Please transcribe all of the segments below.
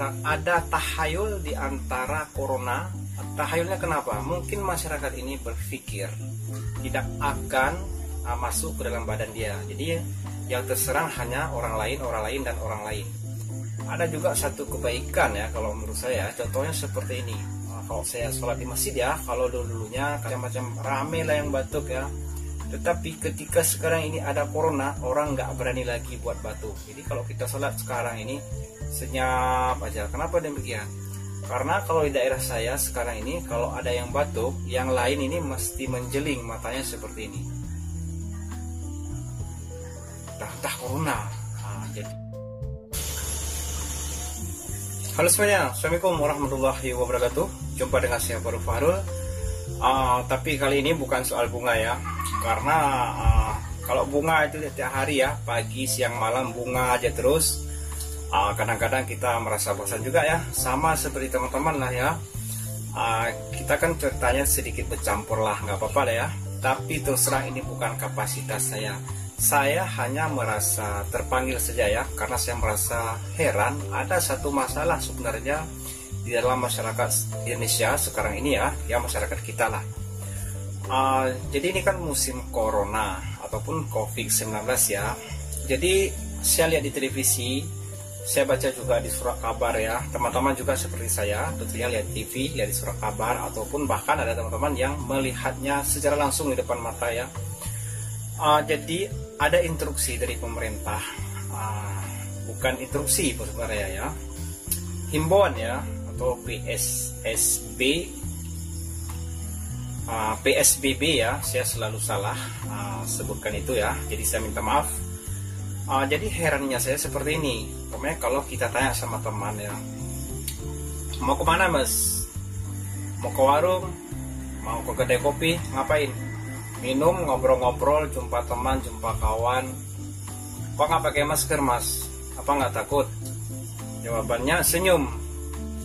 Ada tahayul di antara corona. Tahayulnya kenapa? Mungkin masyarakat ini berpikir tidak akan masuk ke dalam badan dia. Jadi yang terserang hanya orang lain dan orang lain. Ada juga satu kebaikan ya kalau menurut saya. Contohnya seperti ini. Kalau saya sholat di masjid ya, kalau dulunya macam-macam rame lah yang batuk ya. Tetapi ketika sekarang ini ada corona, orang nggak berani lagi buat batuk. Jadi kalau kita sholat sekarang ini senyap aja. Kenapa demikian? Karena kalau di daerah saya sekarang ini kalau ada yang batuk, yang lain ini mesti menjeling matanya seperti ini. Dah corona. Jadi. Halo semuanya, Assalamualaikum warahmatullahi wabarakatuh. Jumpa dengan saya Baru Fahrul. Tapi kali ini bukan soal bunga ya. Karena kalau bunga itu tiap hari ya, pagi, siang, malam bunga aja terus. Kadang-kadang kita merasa bosan juga ya, sama seperti teman-teman lah ya. Kita kan ceritanya sedikit bercampur lah, nggak apa-apa lah ya. Tapi terus terang ini bukan kapasitas saya hanya merasa terpanggil saja ya, karena saya merasa heran ada satu masalah sebenarnya di dalam masyarakat Indonesia sekarang ini ya, masyarakat kita lah. Jadi ini kan musim corona ataupun COVID-19 ya. Jadi saya lihat di televisi, saya baca juga di surat kabar ya. Teman-teman juga seperti saya tentunya lihat TV, lihat di surat kabar, ataupun bahkan ada teman-teman yang melihatnya secara langsung di depan mata ya. Jadi ada instruksi dari pemerintah, bukan instruksi sebenarnya ya, himbauan ya, atau PSBB ya, saya selalu salah sebutkan itu ya, jadi saya minta maaf. Jadi herannya saya seperti ini, pokoknya kalau kita tanya sama teman ya, mau kemana mas? Mau ke warung? Mau ke kedai kopi? Ngapain? Minum, ngobrol-ngobrol, jumpa teman, jumpa kawan. Kok nggak pakai masker mas? Apa nggak takut? Jawabannya senyum.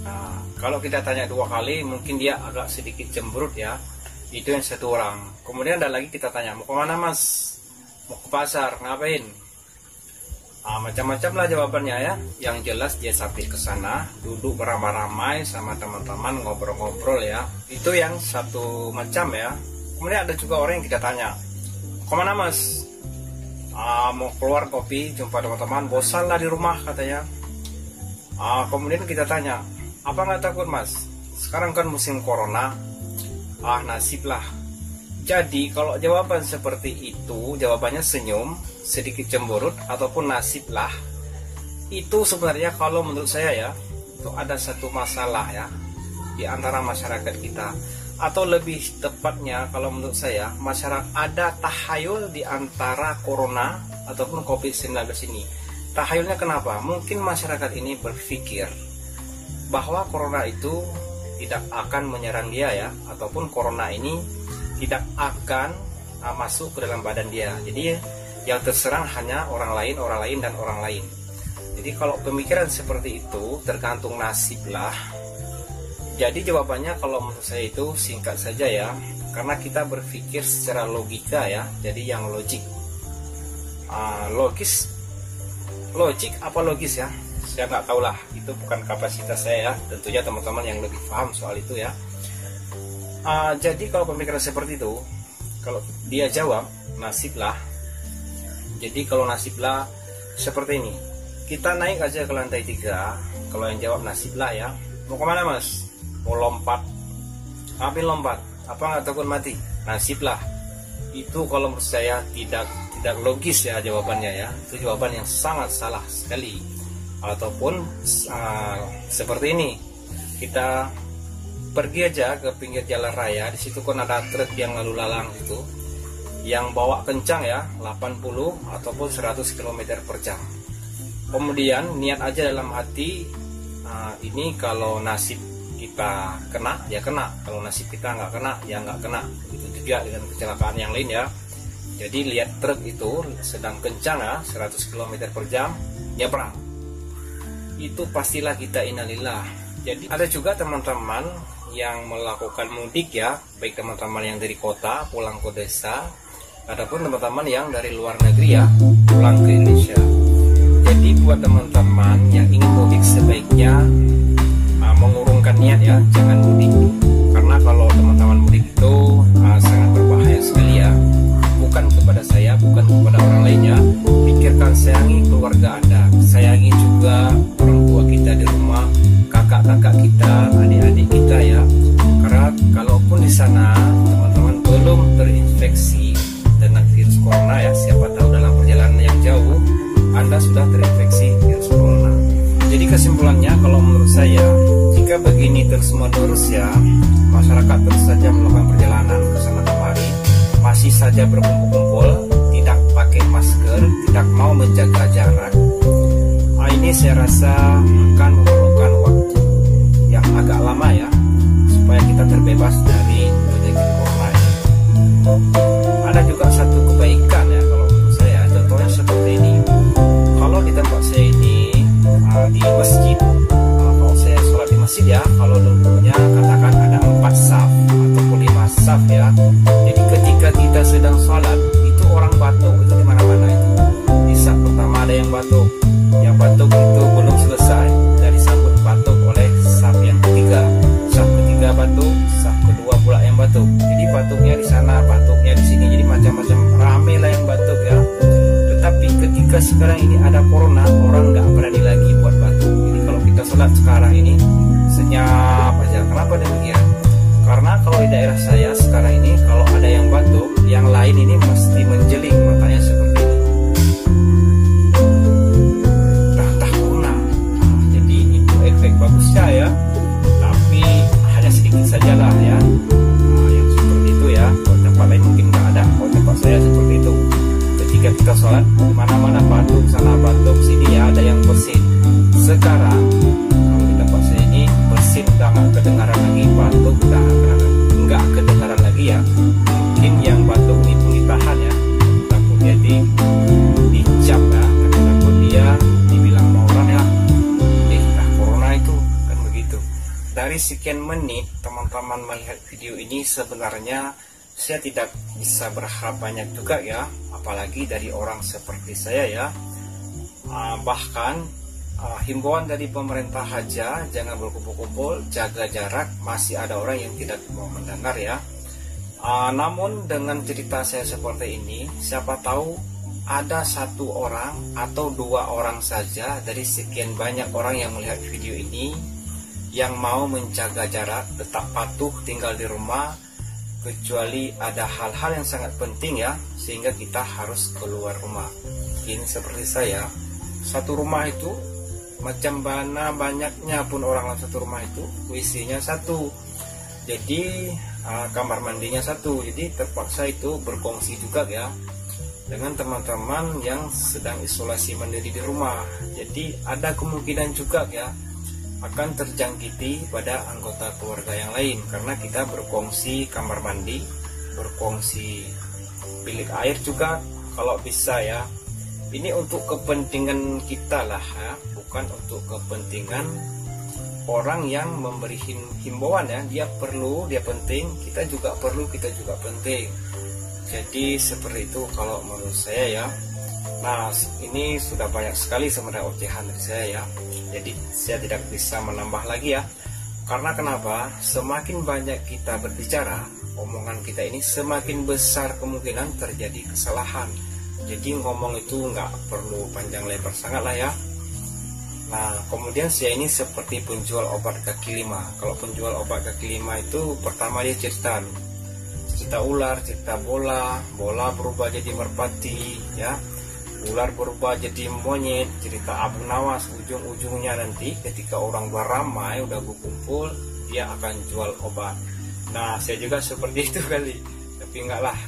Nah, kalau kita tanya dua kali mungkin dia agak sedikit cemberut ya. Itu yang satu orang. Kemudian ada lagi kita tanya, mau kemana mas? Mau ke pasar, ngapain? Macam-macam lah jawabannya ya. Yang jelas dia sampai ke sana, duduk beramai-ramai sama teman-teman, ngobrol-ngobrol ya. Itu yang satu macam ya. Kemudian ada juga orang yang kita tanya, kemana mas? Mau keluar kopi, jumpa teman-teman, bosan lah di rumah katanya. Kemudian kita tanya, apa nggak takut mas? Sekarang kan musim corona. Nasib lah. Jadi kalau jawaban seperti itu, jawabannya senyum, sedikit cemberut, ataupun nasib lah, itu sebenarnya kalau menurut saya ya, itu ada satu masalah ya di antara masyarakat kita. Atau lebih tepatnya kalau menurut saya, masyarakat ada tahayul di antara corona ataupun COVID-19 ini. Tahayulnya kenapa? Mungkin masyarakat ini berpikir bahwa corona itu tidak akan menyerang dia ya, ataupun corona ini tidak akan masuk ke dalam badan dia. Jadi yang terserang hanya orang lain dan orang lain. Jadi kalau pemikiran seperti itu tergantung nasib lah. Jadi jawabannya kalau menurut saya itu singkat saja ya, karena kita berpikir secara logika ya, jadi yang logik. Logik apa logis ya? Saya nggak tahu lah, itu bukan kapasitas saya ya. Tentunya teman-teman yang lebih paham soal itu ya. Jadi kalau pemikiran seperti itu, kalau dia jawab nasib lah. Jadi kalau nasib lah seperti ini, kita naik aja ke lantai 3. Kalau yang jawab nasib lah ya, mau kemana mas? Mau lompat, ambil lompat, apa nggak takut mati? Nasib lah. Itu kalau menurut saya tidak logis ya jawabannya ya. Itu jawaban yang sangat salah sekali. Ataupun seperti ini, kita pergi aja ke pinggir jalan raya, di situ kan ada truk yang lalu lalang itu, yang bawa kencang ya, 80 ataupun 100 km per jam. Kemudian niat aja dalam hati, ini kalau nasib kita kena ya kena, kalau nasib kita nggak kena ya nggak kena. Begitu juga dengan kecelakaan yang lain ya. Jadi lihat truk itu sedang kencang ya, 100 km per jam, nyebrang, itu pastilah kita innalillah. Jadi ada juga teman-teman yang melakukan mudik ya, baik teman-teman yang dari kota pulang ke desa, ataupun teman-teman yang dari luar negeri ya pulang ke Indonesia. Jadi buat teman-teman yang ingin mudik sebaiknya kesimpulannya, kalau menurut saya, jika begini terus menerus ya, masyarakat terus saja melakukan perjalanan ke sana kemari, masih saja berkumpul-kumpul, tidak pakai masker, tidak mau menjaga jarak, ini saya rasa akan memerlukan waktu yang agak lama ya, supaya kita terbebas dari penyakit corona ini. Ada juga satu kebaikan ya kalau menurut saya, contohnya seperti ini. Kalau di tempat saya ini di masjid, kalau saya sholat di masjid ya, kalau dulunya katakan ada 4 saf ataupun 5 saf ya, jadi ketika kita sedang sholat itu orang batuk itu di mana-mana itu. Di saf pertama ada yang batuk itu belum selesai, dari sambut batuk oleh saf yang ketiga, saf ketiga batuk, saf kedua pula yang batuk. Jadi batuknya di sana, batuknya di sini, jadi macam-macam, rame lah yang batuk ya. Tetapi ketika sekarang ini ada corona, orang nggak berani lagi buat batuk. Jadi kalau kita sholat sekarang ini senyap aja. Kenapa demikian? Karena kalau di daerah saya sekarang ini kalau ada yang batuk, yang lain ini mesti menjeling matanya seperti ini. Bagusnya ya, tapi hanya sedikit sajalah ya. Yang seperti itu ya, kalau tempat lain mungkin nggak ada, kalau tempat saya seperti itu. Ketika kita sholat, mana-mana batuk, sana batuk, sini ya ada yang bersin. Sekarang kalau di tempat saya ini bersin udah nggak kedengaran lagi, batuk udah nggak kedengaran lagi ya. Mungkin yang batuk itu ditahan ya, takut dia dicap ya, takut dia dibilang sama orang ya. Dari sekian menit teman-teman melihat video ini, sebenarnya saya tidak bisa berharap banyak juga ya, apalagi dari orang seperti saya ya. Bahkan himbauan dari pemerintah aja, jangan berkumpul-kumpul, jaga jarak, masih ada orang yang tidak mau mendengar ya. Namun dengan cerita saya seperti ini, siapa tahu ada 1 orang atau 2 orang saja dari sekian banyak orang yang melihat video ini yang mau menjaga jarak, tetap patuh tinggal di rumah, kecuali ada hal-hal yang sangat penting ya, sehingga kita harus keluar rumah. Ini seperti saya, satu rumah itu macam mana banyaknya pun orang dalam satu rumah itu, WC-nya 1, jadi kamar mandinya 1, jadi terpaksa itu berkongsi juga ya dengan teman-teman yang sedang isolasi mandiri di rumah. Jadi ada kemungkinan juga ya akan terjangkiti pada anggota keluarga yang lain, karena kita berkongsi kamar mandi, berkongsi bilik air juga kalau bisa ya. Ini untuk kepentingan kita lah ya, bukan untuk kepentingan orang yang memberi himbauan ya. Dia perlu, dia penting, kita juga perlu, kita juga penting. Jadi seperti itu kalau menurut saya ya. Nah, ini sudah banyak sekali sebenarnya ocehan dari saya ya. Jadi saya tidak bisa menambah lagi ya. Karena kenapa? Semakin banyak kita berbicara, omongan kita ini semakin besar kemungkinan terjadi kesalahan. Jadi ngomong itu nggak perlu panjang lebar sangat lah ya. Nah, kemudian saya ini seperti penjual obat kaki lima. Kalau penjual obat kaki lima itu pertama dia cerita ular, cerita bola berubah jadi merpati ya. Ular berubah jadi monyet, cerita Abu Nawas, ujung-ujungnya nanti ketika orang udah ramai, udah berkumpul, dia akan jual obat. Nah, saya juga seperti itu kali, tapi enggak lah,